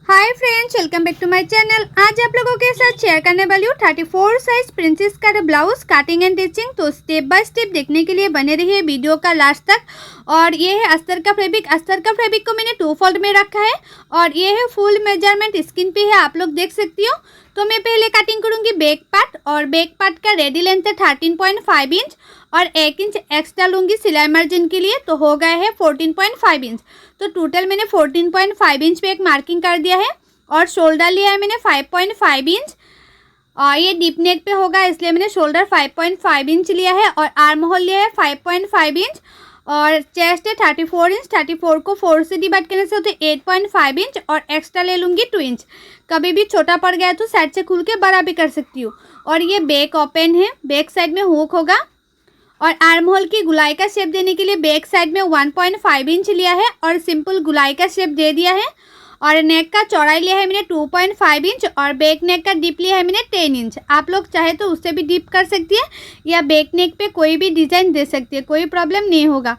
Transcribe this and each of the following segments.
Hi friends, welcome back to my channel. आज आप लोगों के साथ शेयर करने वाली हूँ 34 size princess cut blouse cutting and teaching. तो स्टेप बाय स्टेप देखने के लिए बने रहिए वीडियो का लास्ट तक। और ये है अस्तर का फैब्रिक। अस्तर का फैब्रिक को मैंने 2 फोल्ड में रखा है और ये है फुल मेजरमेंट स्क्रीन पे है, आप लोग देख सकती हो। तो मैं पहले कटिंग करूँगी बैक पार्ट और बैक पार्ट का रेडी लेंथ है 13.5 इंच और 1 इंच एक्स्ट्रा लूँगी सिलाई मार्जिन के लिए, तो हो गए है 14.5 इंच। तो टोटल मैंने 14.5 इंच पे एक मार्किंग कर दिया है और शोल्डर लिया है मैंने 5.5 इंच और ये डीप नेक पे होगा इसलिए मैंने शोल्डर 5.5 इंच लिया है और आर्म होल लिया है 5.5 इंच और चेस्ट है 34 इंच। 34 को 4 से डिवाइड करने से होते 8.5 इंच और एक्स्ट्रा ले लूँगी 2 इंच। कभी भी छोटा पड़ गया तो साइड से खुल के बड़ा भी कर सकती हूँ। और ये बैक ओपन है, बैक साइड में हुक होगा और आर्म होल की गुलाई का शेप देने के लिए बैक साइड में 1.5 इंच लिया है और सिंपल गुलाई का शेप दे दिया है। और नेक का चौड़ाई लिया है मैंने 2.5 इंच और बैक नेक का डीप लिया है मैंने 10 इंच। आप लोग चाहे तो उससे भी डीप कर सकती है या बैक नेक पे कोई भी डिज़ाइन दे सकती है, कोई प्रॉब्लम नहीं होगा।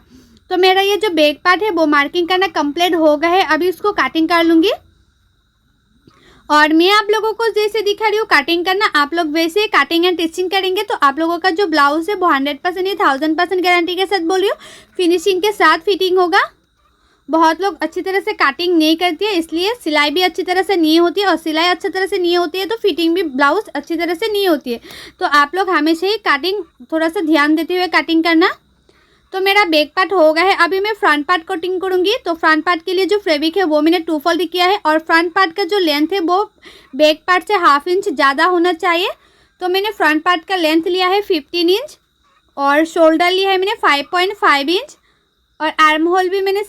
तो मेरा ये जो बैक पार्ट है वो मार्किंग करना कंप्लीट हो गया है, अभी उसको कटिंग कर लूँगी। और मैं आप लोगों को जैसे दिखा रही हूँ कटिंग करना, आप लोग वैसे कटिंग एंड टिचिंग करेंगे तो आप लोगों का जो ब्लाउज है वो 100% नहीं 1000% गारंटी के साथ बोल रही हूँ फिनिशिंग के साथ फिटिंग होगा। बहुत लोग अच्छी तरह से कटिंग नहीं करती है इसलिए सिलाई भी अच्छी तरह से नहीं होती है और सिलाई अच्छी तरह से नहीं होती है तो फिटिंग भी ब्लाउज अच्छी तरह से नहीं होती है। तो आप लोग हमेशा ही कटिंग थोड़ा सा ध्यान देते हुए कटिंग करना। तो मेरा बैक पार्ट हो गया है, अभी मैं फ्रंट पार्ट कटिंग करूँगी। तो फ्रंट पार्ट के लिए जो फैब्रिक है वो मैंने 2 फोल्ड किया है और फ्रंट पार्ट का जो लेंथ है वो बैक पार्ट से 1/2 इंच ज़्यादा होना चाहिए। तो मैंने फ्रंट पार्ट का लेंथ लिया है 15 इंच और शोल्डर लिया है मैंने 5.5 इंच और आर्म होल भी मैंने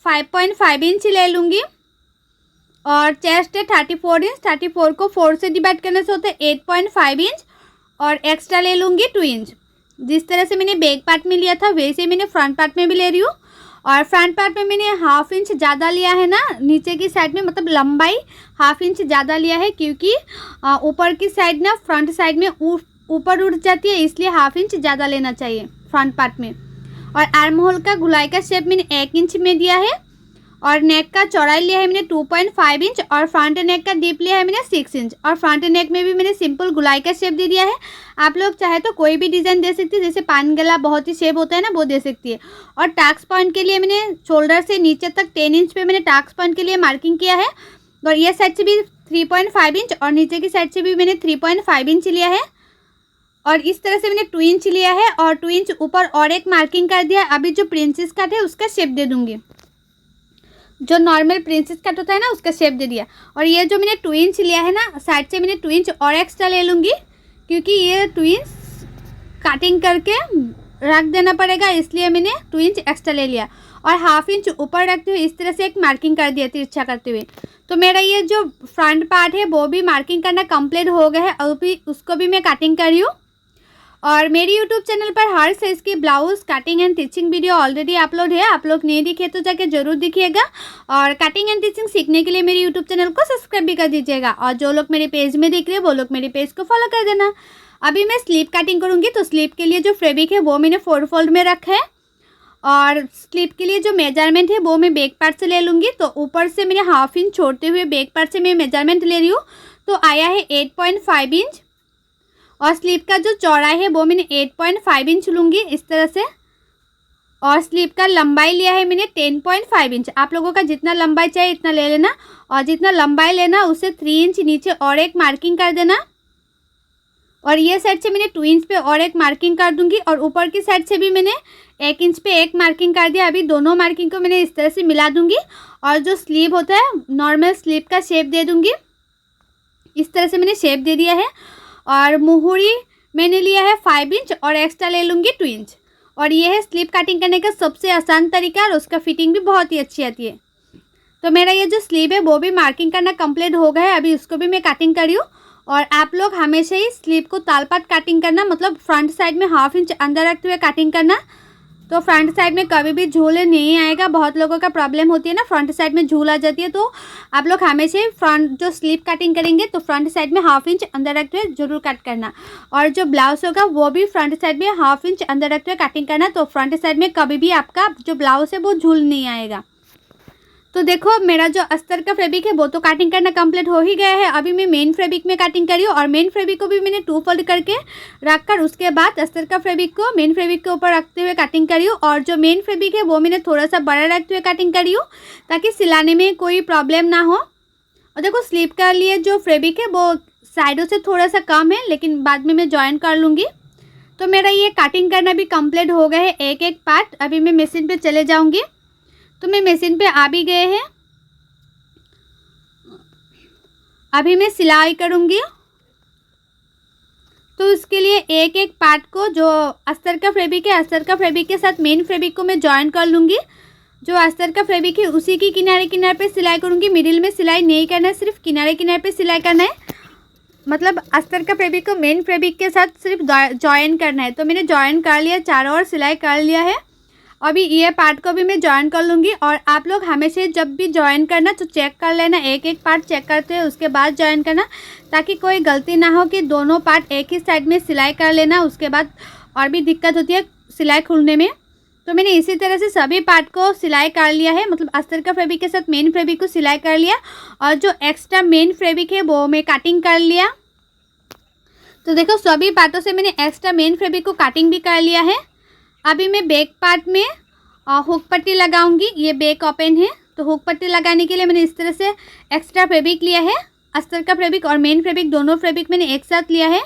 5.5 इंच ले लूँगी और चेस्ट है 34 इंच। 34 को 4 से डिवाइड करने से होता है 8.5 इंच और एक्स्ट्रा ले लूँगी 2 इंच। जिस तरह से मैंने बैक पार्ट में लिया था वैसे मैंने फ्रंट पार्ट में भी ले रही हूँ। और फ्रंट पार्ट में मैंने 1/2 इंच ज़्यादा लिया है ना नीचे की साइड में, मतलब लंबाई 1/2 इंच ज़्यादा लिया है क्योंकि ऊपर की साइड ना फ्रंट साइड में ऊपर उठ जाती है, इसलिए 1/2 इंच ज़्यादा लेना चाहिए फ्रंट पार्ट में। और आर्म होल का गुलाई का शेप मैंने 1 इंच में दिया है और नेक का चौड़ाई लिया है मैंने 2.5 इंच और फ्रंट नेक का डीप लिया है मैंने 6 इंच और फ्रंट नेक में भी मैंने सिंपल गुलाई का शेप दे दिया है। आप लोग चाहे तो कोई भी डिज़ाइन दे सकती है, जैसे पान गला बहुत ही शेप होता है ना वो दे सकती है। और टाक्स पॉइंट के लिए मैंने शोल्डर से नीचे तक 10 इंच पे मैंने टाक्स पॉइंट के लिए मार्किंग किया है और ये साइड से भी 3.5 इंच और नीचे की साइड से भी मैंने 3.5 इंच लिया है और इस तरह से मैंने 2 इंच लिया है और 2 इंच ऊपर और एक मार्किंग कर दिया है। अभी जो प्रिंसेस कट है उसका शेप दे दूंगी, जो नॉर्मल प्रिंसेस कट होता है ना उसका शेप दे दिया। और ये जो मैंने 2 इंच लिया है ना साइड से मैंने 2 इंच और एक्स्ट्रा ले लूँगी क्योंकि ये 2 इंच कटिंग करके रख देना पड़ेगा, इसलिए मैंने 2 इंच एक्स्ट्रा ले लिया और 1/2 इंच ऊपर रखते हुए इस तरह से एक मार्किंग कर दिया तिरछा करते हुए। तो मेरा ये जो फ्रंट पार्ट है वो भी मार्किंग करना कंप्लीट हो गया है, अभी उसको भी मैं कटिंग कर रही हूँ। और मेरी यूट्यूब चैनल पर हर साइज की blouse cutting and teaching video already upload है, आप लोग नहीं दिखे तो जाके जरूर दिखिएगा। और कटिंग एंड टिचिंग सीखने के लिए मेरे यूट्यूब चैनल को सब्सक्राइब भी कर दीजिएगा और जो लोग मेरे पेज में देख रहे हैं वो लोग मेरे पेज को फॉलो कर देना। अभी मैं स्लीव कटिंग करूँगी। तो स्लीव के लिए जो फैब्रिक है वो मैंने 4 फोल्ड में रखा है और स्लीव के लिए जो मेजरमेंट है वो मैं बैक पार्ट से ले लूँगी। तो ऊपर से मैंने 1/2 इंच छोड़ते हुए बैक पार्ट से मैं मेजरमेंट ले रही हूँ, तो आया है 8.5 इंच और स्लीव का जो चौड़ाई है वो मैंने 8.5 इंच लूँगी इस तरह से। और स्लीव का लंबाई लिया है मैंने 10.5 इंच। आप लोगों का जितना लंबाई चाहिए इतना ले लेना और जितना लंबाई लेना उससे 3 इंच नीचे और एक मार्किंग कर देना। और ये साइड से मैंने 2 इंच पे और एक मार्किंग कर दूंगी और ऊपर की साइड से भी मैंने 1 इंच पे एक मार्किंग कर दिया। अभी दोनों मार्किंग को मैंने इस तरह से मिला दूंगी और जो स्लीव होता है नॉर्मल स्लीव का शेप दे दूंगी। इस तरह से मैंने शेप दे दिया है और मुहूरी मैंने लिया है 5 इंच और एक्स्ट्रा ले लूँगी 2 इंच। और ये है स्लीव कटिंग करने का सबसे आसान तरीका और उसका फिटिंग भी बहुत ही अच्छी आती है। तो मेरा ये जो स्लीव है वो भी मार्किंग करना कंप्लीट हो गया है, अभी उसको भी मैं कटिंग कर रही हूँ। और आप लोग हमेशा ही स्लीव को तालपाट कटिंग करना, मतलब फ्रंट साइड में 1/2 इंच अंदर रखते हुए कटिंग करना, तो फ्रंट साइड में कभी भी झूल नहीं आएगा। बहुत लोगों का प्रॉब्लम होती है ना फ्रंट साइड में झूल आ जाती है, तो आप लोग हमेशा ही फ्रंट जो स्लीव कटिंग करेंगे तो फ्रंट साइड में 1/2 इंच अंदर रखते हुए जरूर कट करना। और जो ब्लाउज होगा वो भी फ्रंट साइड में 1/2 इंच अंदर रखते हुए कटिंग करना, तो फ्रंट साइड में कभी भी आपका जो ब्लाउज है वो झूल नहीं आएगा। तो देखो मेरा जो अस्तर का फैब्रिक है वो तो काटिंग करना कंप्लीट हो ही गया है। अभी मैं मेन फैब्रिक में काटिंग करी हूँ और मेन फैब्रिक को भी मैंने 2 फोल्ड करके रखकर उसके बाद अस्तर का फैब्रिक को मेन फैब्रिक के ऊपर रखते हुए काटिंग करी हूँ। और जो मेन फैब्रिक है वो मैंने थोड़ा सा बड़ा रखते हुए काटिंग करी हूँ ताकि सिलाने में कोई प्रॉब्लम ना हो। और देखो स्लीव का लिए जो फैब्रिक है वो साइडों से थोड़ा सा कम है, लेकिन बाद में मैं जॉइन कर लूँगी। तो मेरा ये काटिंग करना भी कंप्लीट हो गया है एक एक पार्ट। अभी मैं मशीन पे चले जाऊँगी। तो मैं मशीन पे आ भी गए हैं। अभी मैं सिलाई करूँगी। तो उसके लिए एक एक पार्ट को जो अस्तर का फैब्रिक है, अस्तर का फैब्रिक के साथ मेन फैब्रिक को मैं जॉइन कर लूँगी। जो अस्तर का फैब्रिक है उसी की किनारे किनारे पे सिलाई करूँगी। मिडिल में सिलाई नहीं करना है, सिर्फ किनारे किनारे पे सिलाई करना है। मतलब अस्तर का फैब्रिक को मेन फैब्रिक के साथ सिर्फ जॉइन करना है। तो मैंने जॉइन कर लिया, चारों ओर सिलाई कर लिया है। अभी ये पार्ट को भी मैं जॉइन कर लूँगी। और आप लोग हमेशा जब भी जॉइन करना तो चेक कर लेना, एक एक पार्ट चेक करते हैं उसके बाद जॉइन करना, ताकि कोई गलती ना हो कि दोनों पार्ट एक ही साइड में सिलाई कर लेना, उसके बाद और भी दिक्कत होती है सिलाई खुलने में। तो मैंने इसी तरह से सभी पार्ट को सिलाई कर लिया है। मतलब अस्तर का फैब्रिक के साथ मेन फैब्रिक को सिलाई कर लिया और जो एक्स्ट्रा मेन फैब्रिक है वो मैं काटिंग कर लिया। तो देखो सभी पार्टों से मैंने एक्स्ट्रा मेन फैब्रिक को काटिंग भी कर लिया है। अभी मैं बैक पार्ट में हुक पट्टी लगाऊंगी। ये बैक ओपन है तो हुक पट्टी लगाने के लिए मैंने इस तरह से एक्स्ट्रा फैब्रिक लिया है। अस्तर का फैब्रिक और मेन फैब्रिक दोनों फैब्रिक मैंने एक साथ लिया है।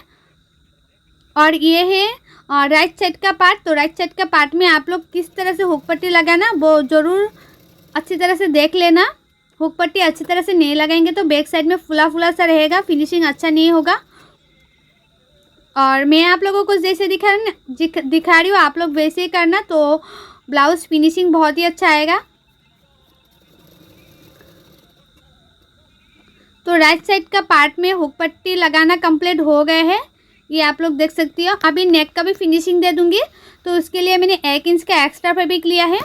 और ये है राइट साइड का पार्ट। तो राइट साइड का पार्ट में आप लोग किस तरह से हुक पट्टी लगाना वो ज़रूर अच्छी तरह से देख लेना। हुक पट्टी अच्छी तरह से नहीं लगाएंगे तो बैक साइड में फुला फुला सा रहेगा, फिनिशिंग अच्छा नहीं होगा। और मैं आप लोगों को जैसे दिखा रही हूँ आप लोग वैसे ही करना, तो ब्लाउज़ फिनिशिंग बहुत ही अच्छा आएगा। तो राइट साइड का पार्ट में हुक पट्टी लगाना कंप्लीट हो गए हैं, ये आप लोग देख सकती हो। अभी नेक का भी फिनिशिंग दे दूंगी। तो उसके लिए मैंने 1 इंच का एक्स्ट्रा फैब्रिक लिया है।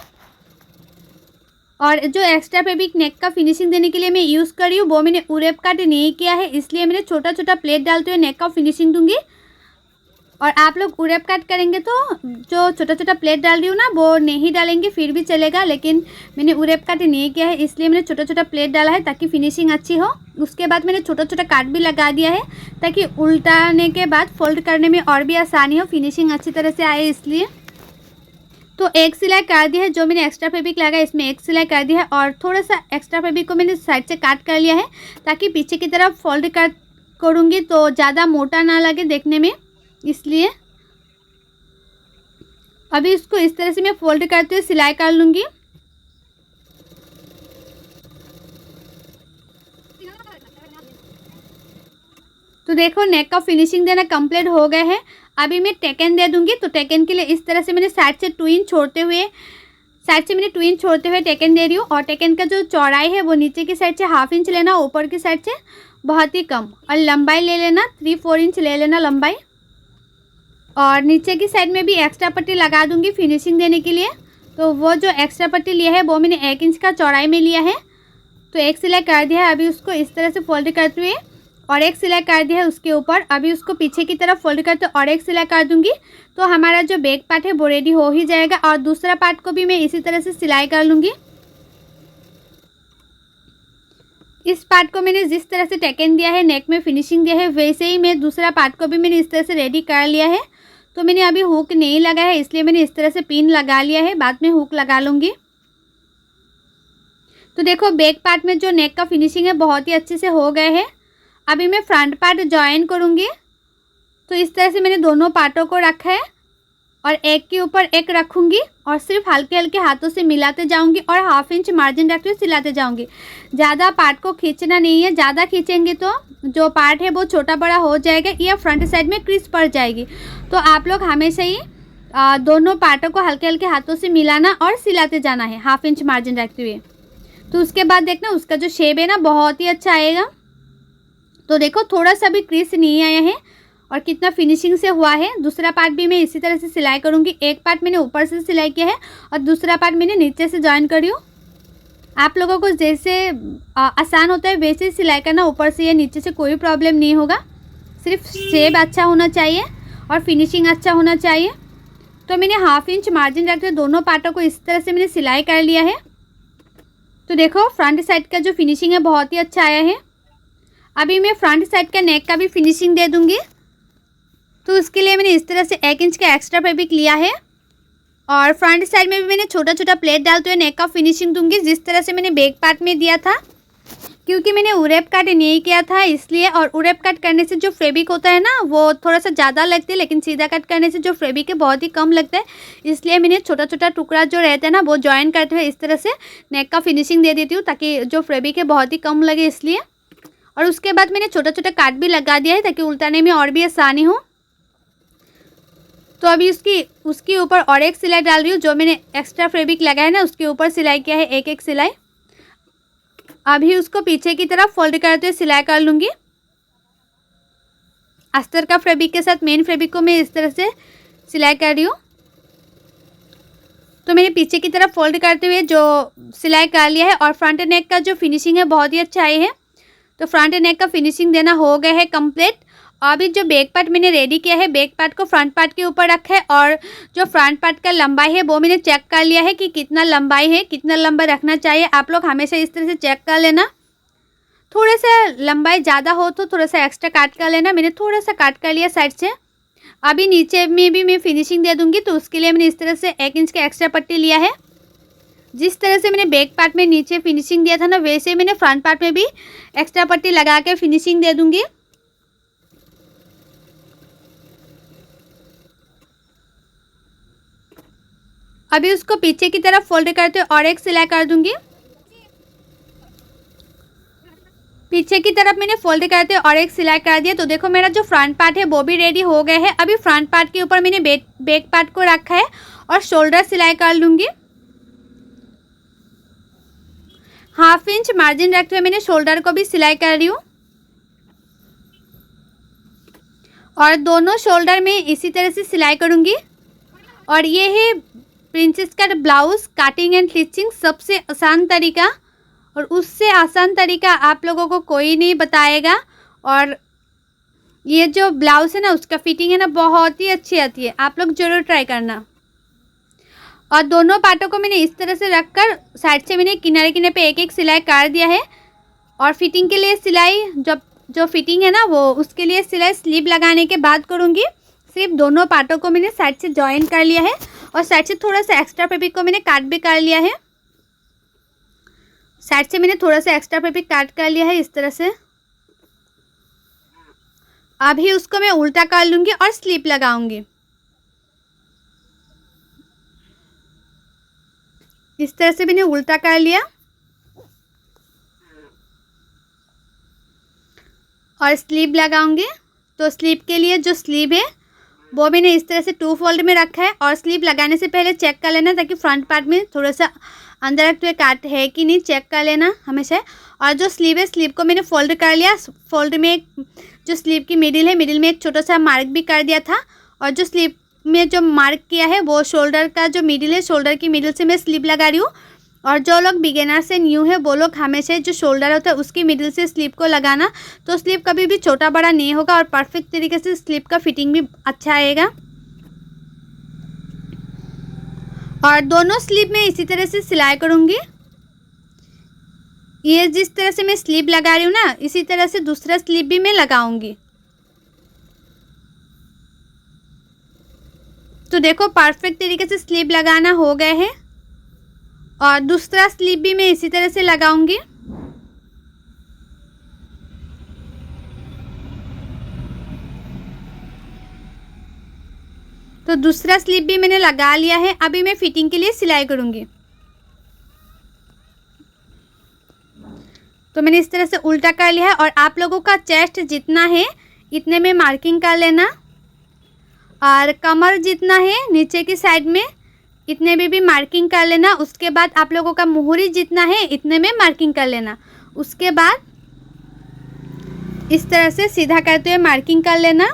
और जो एक्स्ट्रा फैब्रिक नेक का फिनिशिंग देने के लिए मैं यूज़ कर रही हूँ वो मैंने उरेप कट नहीं किया है, इसलिए मैंने छोटा छोटा प्लेट डालते हुए नेक का फिनिशिंग दूंगी। और आप लोग उरेप कट करेंगे तो जो छोटा छोटा प्लेट डाल रही हूँ ना वो नहीं डालेंगे फिर भी चलेगा, लेकिन मैंने उरेप कट नहीं किया है इसलिए मैंने छोटा छोटा प्लेट डाला है ताकि फिनिशिंग अच्छी हो। उसके बाद मैंने छोटा छोटा काट भी लगा दिया है ताकि उल्टाने के बाद फोल्ड करने में और भी आसानी हो, फिनिशिंग अच्छी तरह से आए इसलिए। तो एक सिलाई कर दी है, जो मैंने एक्स्ट्रा फैब्रिक लगा इसमें एक सिलाई कर दी है। और थोड़ा सा एक्स्ट्रा फैब्रिक को मैंने साइड से काट कर लिया है ताकि पीछे की तरफ फोल्ड करूँगी तो ज़्यादा मोटा ना लगे देखने में, इसलिए। अभी इसको इस तरह से मैं फोल्ड करते हुए सिलाई कर लूँगी। तो देखो नेक का फिनिशिंग देना कंप्लीट हो गया है। अभी मैं टेकन दे दूंगी। तो टेकन के लिए इस तरह से मैंने साइड से 2 इंच छोड़ते हुए टेकन दे रही हूँ। और टेकन का जो चौड़ाई है वो नीचे की साइड से 1/2 इंच लेना, ऊपर की साइड से बहुत ही कम। और लंबाई ले लेना 3-4 इंच ले लेना लंबाई। और नीचे की साइड में भी एक्स्ट्रा पट्टी लगा दूंगी फिनिशिंग देने के लिए। तो वो जो एक्स्ट्रा पट्टी लिया है वो मैंने 1 इंच का चौड़ाई में लिया है। तो एक सिलाई कर दिया है। अभी उसको इस तरह से फोल्ड करते हुए और एक सिलाई कर दिया है उसके ऊपर। अभी उसको पीछे की तरफ फोल्ड करते और एक सिलाई कर दूंगी तो हमारा जो बैक पार्ट है वो रेडी हो ही जाएगा। और दूसरा पार्ट को भी मैं इसी तरह से सिलाई कर लूँगी। इस पार्ट को मैंने जिस तरह से टेकन दिया है, नेक में फिनिशिंग दिया है, वैसे ही मैं दूसरा पार्ट को भी मैंने इस तरह से रेडी कर लिया है। तो मैंने अभी हुक नहीं लगा है इसलिए मैंने इस तरह से पिन लगा लिया है, बाद में हुक लगा लूँगी। तो देखो बैक पार्ट में जो नेक का फिनिशिंग है बहुत ही अच्छे से हो गए हैं। अभी मैं फ्रंट पार्ट जॉइन करूँगी। तो इस तरह से मैंने दोनों पार्टों को रखा है और एक के ऊपर एक रखूँगी और सिर्फ हल्के हल्के हाथों से मिलाते जाऊँगी और 1/2 इंच मार्जिन रखते हुए सिलाते जाऊँगी। ज़्यादा पार्ट को खींचना नहीं है, ज़्यादा खींचेंगे तो जो पार्ट है वो छोटा बड़ा हो जाएगा या फ्रंट साइड में क्रीज पड़ जाएगी। तो आप लोग हमेशा ही दोनों पार्टों को हल्के हल्के हाथों से मिलाना और सिलाते जाना है 1/2 इंच मार्जिन रखते हुए। तो उसके बाद देखना उसका जो शेप है ना बहुत ही अच्छा आएगा। तो देखो थोड़ा सा भी क्रीज नहीं आया है और कितना फिनिशिंग से हुआ है। दूसरा पार्ट भी मैं इसी तरह से सिलाई करूँगी। एक पार्ट मैंने ऊपर से सिलाई किया है और दूसरा पार्ट मैंने नीचे से जॉइन करी हूँ। आप लोगों को जैसे आसान होता है वैसे ही सिलाई करना, ऊपर से या नीचे से कोई प्रॉब्लम नहीं होगा। सिर्फ शेप अच्छा होना चाहिए और फिनिशिंग अच्छा होना चाहिए। तो मैंने 1/2 इंच मार्जिन रखते दोनों पार्टों को इस तरह से मैंने सिलाई कर लिया है। तो देखो फ्रंट साइड का जो फिनिशिंग है बहुत ही अच्छा आया है। अभी मैं फ्रंट साइड का नेक का भी फिनिशिंग दे दूंगी। तो उसके लिए मैंने इस तरह से 1 इंच का एक्स्ट्रा फैब्रिक लिया है और फ्रंट साइड में भी मैंने छोटा छोटा प्लेट डालते हुए नेक का फिनिशिंग दूंगी, जिस तरह से मैंने बैक पार्ट में दिया था। क्योंकि मैंने उरेप कट नहीं किया था इसलिए, और उरेप कट करने से जो फैब्रिक होता है ना वो थोड़ा सा ज़्यादा लगती है, लेकिन सीधा कट करने से जो फैब्रिक है बहुत ही कम लगता है। इसलिए मैंने छोटा छोटा टुकड़ा जो रहता है ना वो जॉइन करते हुए इस तरह से नेक का फिनिशिंग दे देती हूँ, ताकि जो फैब्रिक है बहुत ही कम लगे इसलिए। और उसके बाद मैंने छोटा छोटा काट भी लगा दिया है ताकि उल्टाने में और भी आसानी हो। तो अभी उसके ऊपर और एक सिलाई डाल रही हूँ। जो मैंने एक्स्ट्रा फैब्रिक लगाया है ना उसके ऊपर सिलाई किया है एक सिलाई। अभी उसको पीछे की तरफ फोल्ड करते हुए सिलाई कर लूँगी। अस्तर का फैब्रिक के साथ मेन फैब्रिक को मैं इस तरह से सिलाई कर रही हूँ। तो मैंने पीछे की तरफ फोल्ड करते हुए जो सिलाई कर लिया है और फ्रंट नेक का जो फिनिशिंग है बहुत ही अच्छा आई है। तो फ्रंट नेक का फिनिशिंग देना हो गया है कंप्लीट। अभी जो बैक पार्ट मैंने रेडी किया है, बैक पार्ट को फ्रंट पार्ट के ऊपर रखा है और जो फ्रंट पार्ट का लंबाई है वो मैंने चेक कर लिया है कि कितना लंबाई है, कितना लंबा रखना चाहिए। आप लोग हमेशा इस तरह से चेक कर लेना। थोड़ा सा लंबाई ज़्यादा हो तो थोड़ा सा एक्स्ट्रा काट कर लेना। मैंने थोड़ा सा काट कर लिया साइड से। अभी नीचे में भी मैं फिनिशिंग दे दूँगी, तो उसके लिए मैंने इस तरह से 1 इंच का एक्स्ट्रा पट्टी लिया है। जिस तरह से मैंने बैक पार्ट में नीचे फिनिशिंग दिया था ना, वैसे मैंने फ्रंट पार्ट में भी एक्स्ट्रा पट्टी लगा के फिनिशिंग दे दूँगी। अभी उसको पीछे की तरफ फोल्ड करते हुए और एक सिलाई कर दूंगी। पीछे की तरफ मैंने फोल्ड करते हुए और एक सिलाई कर दिया। तो देखो मेरा जो फ्रंट पार्ट है वो भी रेडी हो गया है। अभी फ्रंट पार्ट के ऊपर मैंने बैक पार्ट को रखा है और शोल्डर सिलाई कर लूँगी। 1/2 इंच मार्जिन रखते हुए मैंने शोल्डर को भी सिलाई कर रही हूँ और दोनों शोल्डर में इसी तरह से सिलाई करूँगी। और ये है princess cut blouse cutting and stitching सबसे आसान तरीका, और उससे आसान तरीका आप लोगों को कोई नहीं बताएगा। और ये जो ब्लाउज़ है ना उसका फिटिंग है ना बहुत ही अच्छी आती है, आप लोग ज़रूर ट्राई करना। और दोनों पार्टों को मैंने इस तरह से रखकर साइड से मैंने किनारे किनारे पे एक सिलाई कर दिया है। और फिटिंग के लिए सिलाई जो फिटिंग है ना वो उसके लिए सिलाई स्लीव लगाने के बाद करूँगी। सिर्फ दोनों पार्टों को मैंने साइड से जॉइन कर लिया है और साइड से थोड़ा सा एक्स्ट्रा फैब्रिक को मैंने काट भी कर लिया है। साइड से मैंने थोड़ा सा एक्स्ट्रा फैब्रिक काट कर लिया है इस तरह से। अभी उसको मैं उल्टा कर लूँगी और स्लीव लगाऊंगी। इस तरह से मैंने उल्टा कर लिया और स्लीव लगाऊंगी। तो स्लीव के लिए जो स्लीव है वो मैंने इस तरह से 2 फोल्ड में रखा है। और स्लीव लगाने से पहले चेक कर लेना ताकि फ्रंट पार्ट में थोड़ा सा अंदर रखते हुए काट है कि नहीं, चेक कर लेना हमेशा। और जो स्लीव है स्लीव को मैंने फोल्ड कर लिया। फोल्ड में जो स्लीव की मिडिल है, मिडिल में एक छोटा सा मार्क भी कर दिया था। और जो स्लीव में जो मार्क किया है वो शोल्डर का जो मिडिल है, शोल्डर की मिडिल से मैं स्लीव लगा रही हूँ। और जो लोग बिगिनर से न्यू है वो लोग हमेशा जो शोल्डर होता है उसकी मिडिल से स्लीव को लगाना, तो स्लीव कभी भी छोटा बड़ा नहीं होगा और परफेक्ट तरीके से स्लीव का फिटिंग भी अच्छा आएगा। और दोनों स्लीव में इसी तरह से सिलाई करूँगी। ये जिस तरह से मैं स्लीव लगा रही हूँ ना, इसी तरह से दूसरा स्लीव भी मैं लगाऊंगी। तो देखो परफेक्ट तरीके से स्लीव लगाना हो गया है। और दूसरा स्लीव भी मैं इसी तरह से लगाऊंगी। तो दूसरा स्लीव भी मैंने लगा लिया है। अभी मैं फिटिंग के लिए सिलाई करूंगी। तो मैंने इस तरह से उल्टा कर लिया है। और आप लोगों का चेस्ट जितना है इतने में मार्किंग कर लेना, और कमर जितना है नीचे की साइड में इतने में भी मार्किंग कर लेना। उसके बाद आप लोगों का मुहरी जितना है इतने में मार्किंग कर लेना। उसके बाद इस तरह से सीधा करते हुए मार्किंग कर लेना।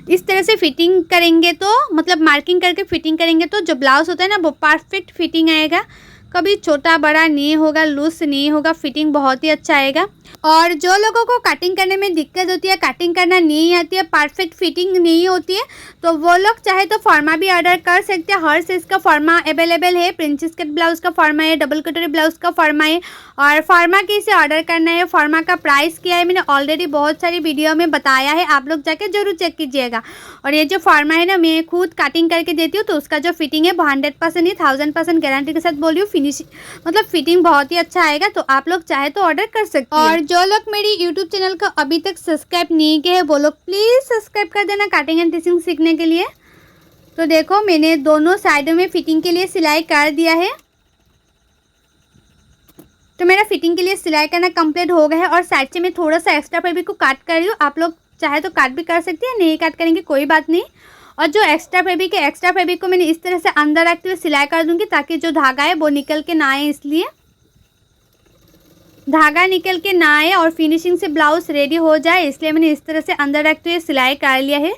इस तरह से फिटिंग करेंगे तो मतलब मार्किंग करके फिटिंग करेंगे तो जो ब्लाउज़ होता है ना वो परफेक्ट फिटिंग आएगा, कभी छोटा बड़ा नहीं होगा, लूज नहीं होगा, फिटिंग बहुत ही अच्छा आएगा। और जो लोगों को कटिंग करने में दिक्कत होती है, कटिंग करना नहीं आती है, परफेक्ट फिटिंग नहीं होती है, तो वो लोग चाहे तो फॉर्मा भी ऑर्डर कर सकते हैं। हर साइज़ का फॉर्मा अवेलेबल है। प्रिंसेस कट ब्लाउज़ का फॉर्मा है, डबल कटोरी ब्लाउज़ का फॉर्मा है। और फॉर्मा कैसे ऑर्डर करना है, फॉर्मा का प्राइस क्या है, मैंने ऑलरेडी बहुत सारी वीडियो में बताया है, आप लोग जाके जरूर चेक कीजिएगा। और ये जो फॉर्मा है ना, मैं खुद कटिंग करके देती हूँ, तो उसका जो फिटिंग है वो 100% ही 1000% गारंटी के साथ बोल रही हूँ। फिनिशिंग मतलब फिटिंग बहुत ही अच्छा आएगा, तो आप लोग चाहे तो ऑर्डर कर सकते हैं। और जो लोग मेरी यूट्यूब चैनल को अभी तक सब्सक्राइब नहीं किए हैं, वो लोग प्लीज़ सब्सक्राइब कर देना कटिंग एंड टिचिंग सीखने के लिए। तो देखो, मैंने दोनों साइडों में फिटिंग के लिए सिलाई कर दिया है। तो मेरा फिटिंग के लिए सिलाई करना कंप्लीट हो गया है। और साइड से मैं थोड़ा सा एक्स्ट्रा फैब्रिक को काट कर रही हूँ। आप लोग चाहे तो काट भी कर सकते हैं, नहीं काट करेंगे कोई बात नहीं। और जो एक्स्ट्रा फैब्रिक है, एक्स्ट्रा फैब्रिक को मैंने इस तरह से अंदर रखते हुए सिलाई कर दूँगी, ताकि जो धागा है वो निकल के ना आए, इसलिए धागा निकल के ना आए और फिनिशिंग से ब्लाउज रेडी हो जाए, इसलिए मैंने इस तरह से अंदर रखते हुए सिलाई कर लिया है।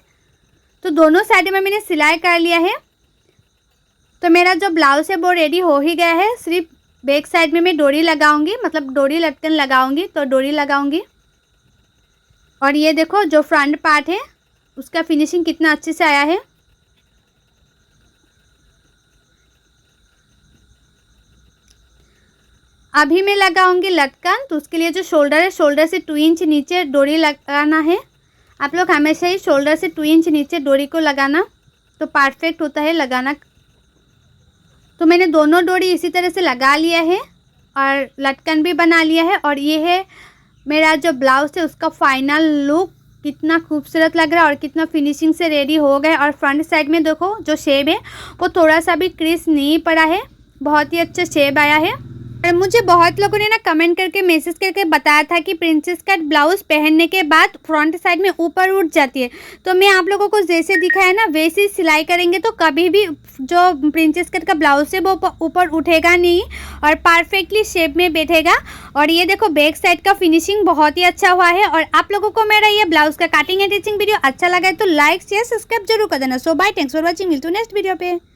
तो दोनों साइड में मैंने सिलाई कर लिया है। तो मेरा जो ब्लाउज है वो रेडी हो ही गया है। सिर्फ बैक साइड में मैं डोरी लगाऊंगी, मतलब डोरी लटकन लगाऊंगी, तो डोरी लगाऊंगी। और ये देखो, जो फ्रंट पार्ट है उसका फिनिशिंग कितना अच्छे से आया है। अभी मैं लगाऊंगी लटकन, तो उसके लिए जो शोल्डर है, शोल्डर से 2 इंच नीचे डोरी लगाना है। आप लोग हमेशा ही शोल्डर से 2 इंच नीचे डोरी को लगाना, तो परफेक्ट होता है लगाना। तो मैंने दोनों डोरी इसी तरह से लगा लिया है और लटकन भी बना लिया है। और ये है मेरा जो ब्लाउज है, उसका फाइनल लुक। कितना खूबसूरत लग रहा है और कितना फिनिशिंग से रेडी हो गया। और फ्रंट साइड में देखो, जो शेप है वो थोड़ा सा भी क्रीज नहीं पड़ा है, बहुत ही अच्छा शेप आया है। और मुझे बहुत लोगों ने ना कमेंट करके मैसेज करके बताया था कि प्रिंसेस कट ब्लाउज़ पहनने के बाद फ्रंट साइड में ऊपर उठ जाती है। तो मैं आप लोगों को जैसे दिखाया ना, वैसे सिलाई करेंगे तो कभी भी जो प्रिंसेस कट का ब्लाउज़ है वो ऊपर उठेगा नहीं और परफेक्टली शेप में बैठेगा। और ये देखो, बैक साइड का फिनिशिंग बहुत ही अच्छा हुआ है। और आप लोगों को मेरा ये ब्लाउज़ का कटिंग एंड टिचिंग वीडियो अच्छा लगा है तो लाइक शेयर सब्सक्राइब जरूर कर देना। सो बाय, थैंक्स फॉर वॉचिंग, मिलते हैं नेक्स्ट वीडियो पे।